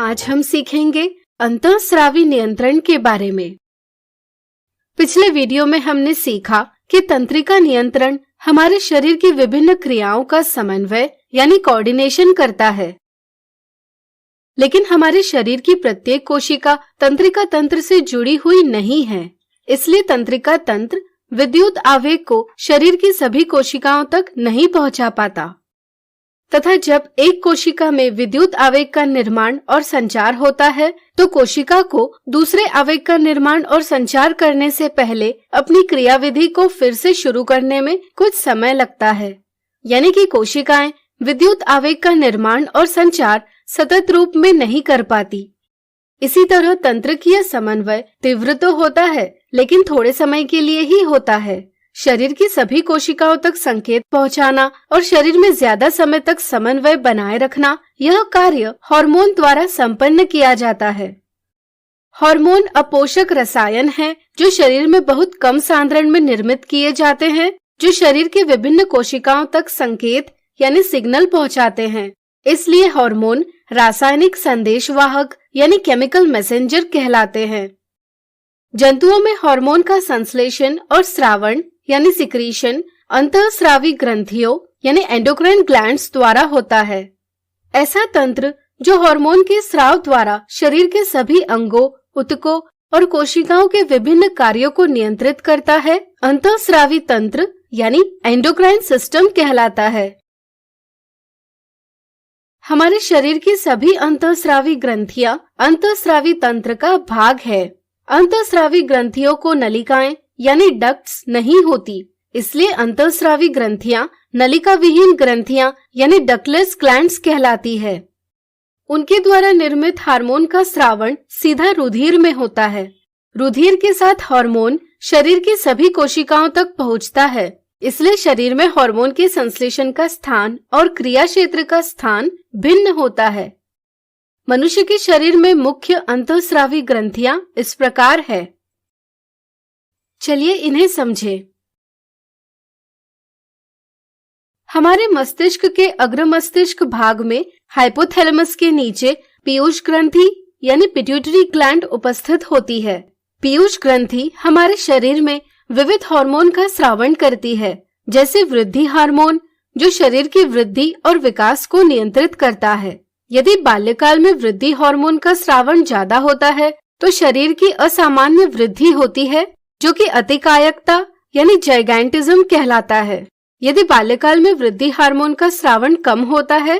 आज हम सीखेंगे अंतःस्रावी नियंत्रण के बारे में। पिछले वीडियो में हमने सीखा कि तंत्रिका नियंत्रण हमारे शरीर की विभिन्न क्रियाओं का समन्वय यानी कोऑर्डिनेशन करता है। लेकिन हमारे शरीर की प्रत्येक कोशिका तंत्रिका तंत्र से जुड़ी हुई नहीं है, इसलिए तंत्रिका तंत्र विद्युत आवेग को शरीर की सभी कोशिकाओं तक नहीं पहुंचा पाता तथा जब एक कोशिका में विद्युत आवेग का निर्माण और संचार होता है तो कोशिका को दूसरे आवेग का निर्माण और संचार करने से पहले अपनी क्रियाविधि को फिर से शुरू करने में कुछ समय लगता है। यानी कि कोशिकाएं विद्युत आवेग का निर्माण और संचार सतत रूप में नहीं कर पाती। इसी तरह तंत्रिकीय समन्वय तीव्र तो होता है, लेकिन थोड़े समय के लिए ही होता है। शरीर की सभी कोशिकाओं तक संकेत पहुंचाना और शरीर में ज्यादा समय तक समन्वय बनाए रखना, यह कार्य हार्मोन द्वारा संपन्न किया जाता है। हार्मोन अपोषक रसायन हैं जो शरीर में बहुत कम सांद्रण में निर्मित किए जाते हैं, जो शरीर के विभिन्न कोशिकाओं तक संकेत यानी सिग्नल पहुंचाते हैं। इसलिए हार्मोन रासायनिक संदेशवाहक यानी केमिकल मैसेंजर कहलाते हैं। जंतुओं में हार्मोन का संश्लेषण और स्रावण यानी सिक्रीशन अंतःस्रावी ग्रंथियों यानी एंडोक्राइन ग्लैंड्स द्वारा होता है। ऐसा तंत्र जो हार्मोन के स्राव द्वारा शरीर के सभी अंगों, ऊतकों और कोशिकाओं के विभिन्न कार्यों को नियंत्रित करता है, अंतःस्रावी तंत्र यानी एंडोक्राइन सिस्टम कहलाता है। हमारे शरीर की सभी अंतःस्रावी ग्रंथियां अंतःस्रावी तंत्र का भाग है। अंतःस्रावी ग्रंथियों को नलिकाएं यानी डक्ट्स नहीं होती, इसलिए अंतःस्रावी ग्रंथियां नलिका विहीन ग्रंथियां यानी डक्टलेस ग्लैंड्स कहलाती है। उनके द्वारा निर्मित हार्मोन का स्रावण सीधा रुधिर में होता है। रुधिर के साथ हार्मोन शरीर की सभी कोशिकाओं तक पहुंचता है, इसलिए शरीर में हार्मोन के संश्लेषण का स्थान और क्रिया क्षेत्र का स्थान भिन्न होता है। मनुष्य के शरीर में मुख्य अंतःस्रावी ग्रंथियां इस प्रकार है। चलिए इन्हें समझें। हमारे मस्तिष्क के अग्र मस्तिष्क भाग में हाइपोथैलेमस के नीचे पीयूष ग्रंथि यानी पिट्यूटरी ग्लैंड उपस्थित होती है। पीयूष ग्रंथि हमारे शरीर में विविध हार्मोन का स्रावण करती है, जैसे वृद्धि हार्मोन जो शरीर की वृद्धि और विकास को नियंत्रित करता है। यदि बाल्यकाल में वृद्धि हार्मोन का स्रावण ज्यादा होता है तो शरीर की असामान्य वृद्धि होती है, जो कि अतिकायकता यानी जाइगैंटिज्म कहलाता है। यदि बाल्यकाल में वृद्धि हार्मोन का स्रावण कम होता है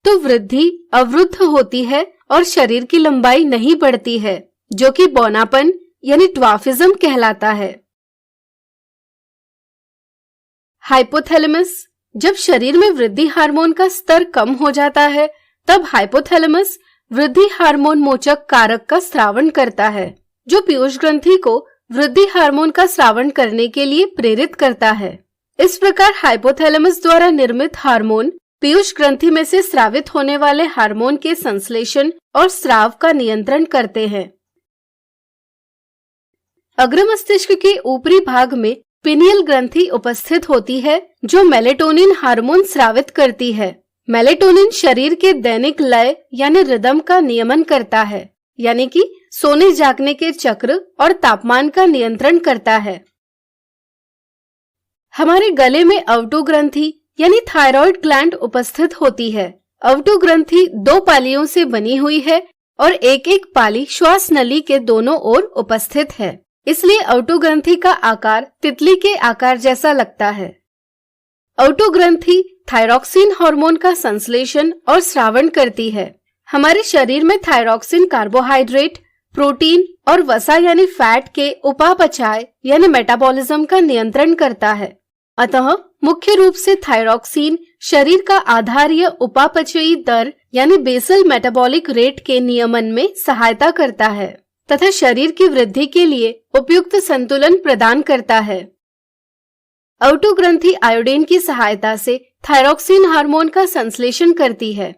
तो वृद्धि अवरुद्ध होती है और शरीर की लंबाई नहीं बढ़ती है, जो कि बौनापन यानी ड्वार्फिज्म कहलाता है। हाइपोथैलेमस जब शरीर में वृद्धि हार्मोन का स्तर कम हो जाता है तब हाइपोथैलेमस वृद्धि हार्मोन मोचक कारक का स्रावण करता है, जो पीयूष ग्रंथि को वृद्धि हार्मोन का स्रावण करने के लिए प्रेरित करता है। इस प्रकार हाइपोथैलेमस द्वारा निर्मित हार्मोन पीयूष ग्रंथि में से स्रावित होने वाले हार्मोन के संश्लेषण और स्राव का नियंत्रण करते हैं। अग्र मस्तिष्क के ऊपरी भाग में पिनियल ग्रंथि उपस्थित होती है, जो मेलेटोनिन हार्मोन स्रावित करती है। मेलेटोनिन शरीर के दैनिक लय यानी रिदम का नियमन करता है, यानी कि सोने जागने के चक्र और तापमान का नियंत्रण करता है। हमारे गले में अवटु ग्रंथि यानी थायराइड ग्लैंड उपस्थित होती है। अवटु ग्रंथि 2 पालियों से बनी हुई है और एक एक पाली श्वास नली के दोनों ओर उपस्थित है, इसलिए अवटु ग्रंथि का आकार तितली के आकार जैसा लगता है। अवटु ग्रंथि थायरॉक्सिन हार्मोन का संश्लेषण और स्रावण करती है। हमारे शरीर में थायरॉक्सिन कार्बोहाइड्रेट, प्रोटीन और वसा यानी फैट के उपापचय यानी मेटाबॉलिज्म का नियंत्रण करता है। अतः मुख्य रूप से थायरॉक्सिन शरीर का आधारीय उपापचयी दर यानी बेसल मेटाबॉलिक रेट के नियमन में सहायता करता है तथा शरीर की वृद्धि के लिए उपयुक्त संतुलन प्रदान करता है। अवटु ग्रंथि आयोडीन की सहायता से थायरॉक्सिन हार्मोन का संश्लेषण करती है,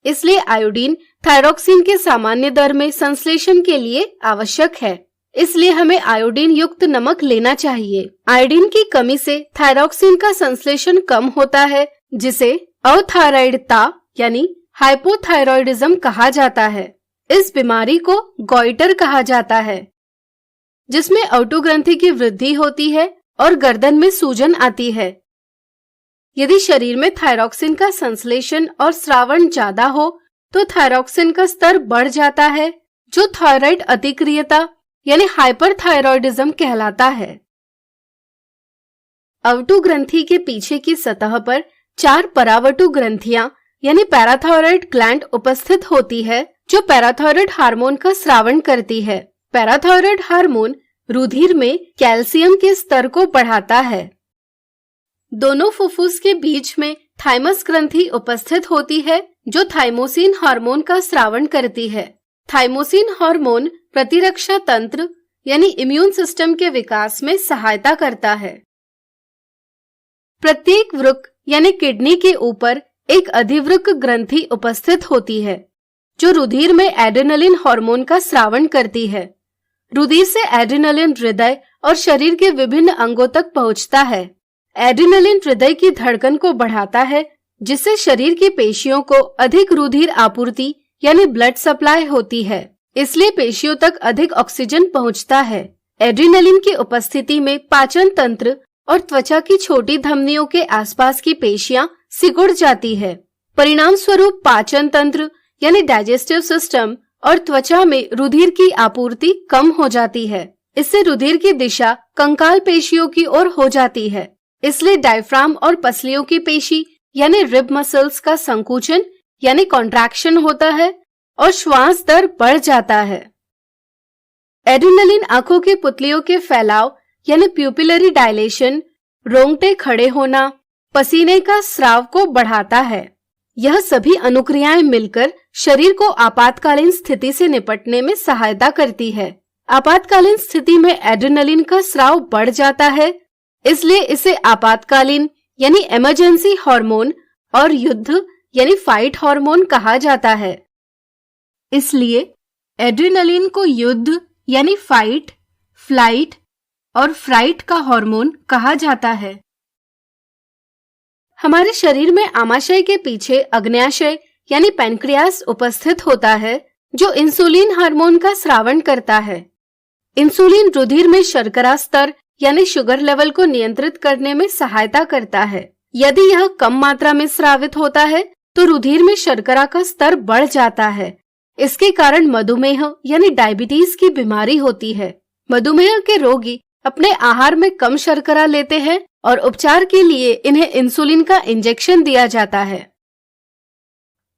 इसलिए आयोडीन थायरॉक्सिन के सामान्य दर में संश्लेषण के लिए आवश्यक है। इसलिए हमें आयोडीन युक्त नमक लेना चाहिए। आयोडीन की कमी से थायरॉक्सिन का संश्लेषण कम होता है, जिसे अथायरॉयडता यानी हाइपोथायरॉयडिज्म कहा जाता है। इस बीमारी को गॉइटर कहा जाता है, जिसमें औटोग्रंथि की वृद्धि होती है और गर्दन में सूजन आती है। यदि शरीर में थायरॉक्सिन का संश्लेषण और स्रावण ज्यादा हो तो थायरॉक्सिन का स्तर बढ़ जाता है, जो थायराइड अतिक्रियता यानी हाइपरथायरॉयडिज्म कहलाता है। अवटु ग्रंथि के पीछे की सतह पर 4 परावटु ग्रंथियां यानी पैराथायरॉयड ग्लैंड उपस्थित होती है, जो पैराथायरॉयड हार्मोन का स्रावण करती है। पैराथायरॉयड हार्मोन रुधिर में कैल्शियम के स्तर को बढ़ाता है। दोनों फुफ्फुस के बीच में थाइमस ग्रंथि उपस्थित होती है, जो थाइमोसिन हार्मोन का स्रावण करती है। थाइमोसिन हार्मोन प्रतिरक्षा तंत्र यानी इम्यून सिस्टम के विकास में सहायता करता है। प्रत्येक वृक्क यानी किडनी के ऊपर एक अधिवृक्क ग्रंथि उपस्थित होती है, जो रुधिर में एड्रेनलिन हार्मोन का स्रावण करती है। रुधिर से एड्रेनलिन हृदय और शरीर के विभिन्न अंगों तक पहुंचता है। एड्रेनलिन हृदय की धड़कन को बढ़ाता है, जिससे शरीर की पेशियों को अधिक रुधिर आपूर्ति यानी ब्लड सप्लाई होती है। इसलिए पेशियों तक अधिक ऑक्सीजन पहुंचता है। एड्रेनलिन की उपस्थिति में पाचन तंत्र और त्वचा की छोटी धमनियों के आसपास की पेशियां सिकुड़ जाती है। परिणाम स्वरूप पाचन तंत्र यानी डाइजेस्टिव सिस्टम और त्वचा में रुधिर की आपूर्ति कम हो जाती है। इससे रुधिर की दिशा कंकाल पेशियों की ओर हो जाती है। इसलिए डायफ्राम और पसलियों की पेशी यानी रिब मसल्स का संकुचन यानी कॉन्ट्रैक्शन होता है और श्वास दर बढ़ जाता है। एड्रेनलिन आंखों की पुतलियों के फैलाव यानी प्यूपिलरी डायलेशन, रोंगटे खड़े होना, पसीने का स्राव को बढ़ाता है। यह सभी अनुक्रियाएं मिलकर शरीर को आपातकालीन स्थिति से निपटने में सहायता करती है। आपातकालीन स्थिति में एड्रेनलिन का स्राव बढ़ जाता है, इसलिए इसे आपातकालीन यानी इमरजेंसी हार्मोन और युद्ध यानी फाइट हार्मोन कहा जाता है। इसलिए एड्रेनलिन को युद्ध यानी फाइट, फ्लाइट और फ्राइट का हार्मोन कहा जाता है। हमारे शरीर में आमाशय के पीछे अग्न्याशय यानी पैनक्रियास उपस्थित होता है, जो इंसुलिन हार्मोन का स्रावण करता है। इंसुलिन रुधिर में शर्करा स्तर यानी शुगर लेवल को नियंत्रित करने में सहायता करता है। यदि यह कम मात्रा में स्रावित होता है तो रुधिर में शर्करा का स्तर बढ़ जाता है। इसके कारण मधुमेह यानी डायबिटीज की बीमारी होती है। मधुमेह के रोगी अपने आहार में कम शर्करा लेते हैं और उपचार के लिए इन्हें इंसुलिन का इंजेक्शन दिया जाता है।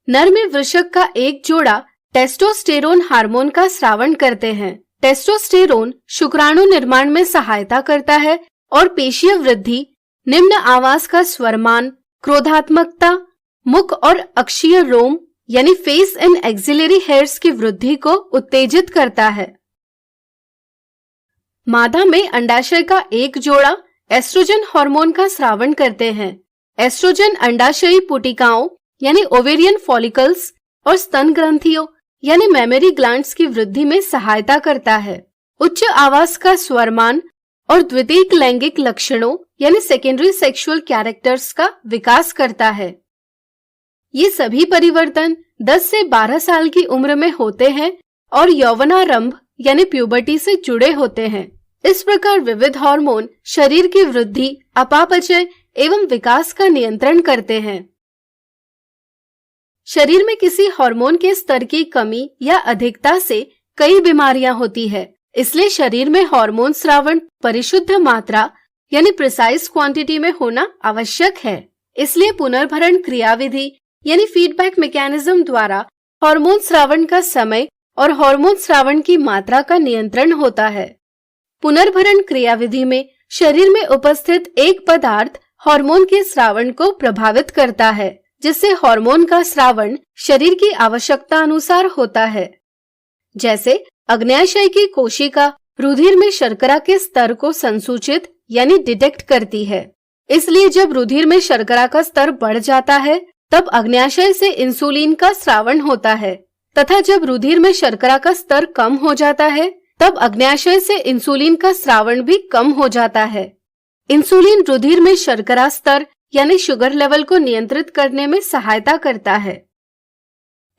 नर में वृषक का एक जोड़ा टेस्टोस्टेरोन हार्मोन का स्रावण करते हैं। टेस्टोस्टेरोन शुक्राणु निर्माण में सहायता करता है और पेशीय वृद्धि, निम्न आवाज का स्वरमान, क्रोधात्मकता, मुख और अक्षीय रोम यानी फेस एंड एक्सिलरी हेयर्स की वृद्धि को उत्तेजित करता है। मादा में अंडाशय का एक जोड़ा एस्ट्रोजन हार्मोन का स्रावण करते हैं। एस्ट्रोजन अंडाशयी पुटिकाओं यानी ओवेरियन फॉलिकल्स और स्तन ग्रंथियों यानी मेमरी ग्लैंड्स की वृद्धि में सहायता करता है। उच्च आवाज का स्वरमान और द्वितीयक लैंगिक लक्षणों यानी सेकेंडरी सेक्सुअल कैरेक्टर्स का विकास करता है। ये सभी परिवर्तन 10 से 12 साल की उम्र में होते हैं और यौवनारंभ यानी प्यूबर्टी से जुड़े होते हैं। इस प्रकार विविध हार्मोन शरीर की वृद्धि, अपापचय एवं विकास का नियंत्रण करते हैं। शरीर में किसी हार्मोन के स्तर की कमी या अधिकता से कई बीमारियां होती है। इसलिए शरीर में हार्मोन स्रावण परिशुद्ध मात्रा यानी प्रिसाइज क्वांटिटी में होना आवश्यक है। इसलिए पुनर्भरण क्रियाविधि यानी फीडबैक मैकेनिज्म द्वारा हार्मोन स्रावण का समय और हार्मोन स्रावण की मात्रा का नियंत्रण होता है। पुनर्भरण क्रियाविधि में शरीर में उपस्थित एक पदार्थ हार्मोन के स्रावण को प्रभावित करता है, जिससे हार्मोन का स्रावण शरीर की आवश्यकता अनुसार होता है। जैसे अग्न्याशय की कोशिका रुधिर में शर्करा के स्तर को संसूचित यानी डिटेक्ट करती है। इसलिए जब रुधिर में शर्करा का स्तर बढ़ जाता है तब अग्न्याशय से इंसुलिन का स्रावण होता है, तथा जब रुधिर में शर्करा का स्तर कम हो जाता है तब अग्न्याशय से इंसुलिन का स्रावण भी कम हो जाता है। इंसुलिन रुधिर में शर्करा स्तर यानी शुगर लेवल को नियंत्रित करने में सहायता करता है।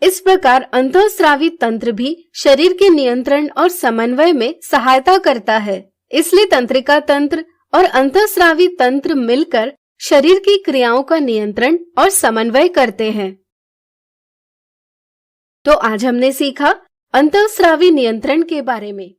इस प्रकार अंतःस्रावी तंत्र भी शरीर के नियंत्रण और समन्वय में सहायता करता है। इसलिए तंत्रिका तंत्र और अंतःस्रावी तंत्र मिलकर शरीर की क्रियाओं का नियंत्रण और समन्वय करते हैं। तो आज हमने सीखा अंतःस्रावी नियंत्रण के बारे में।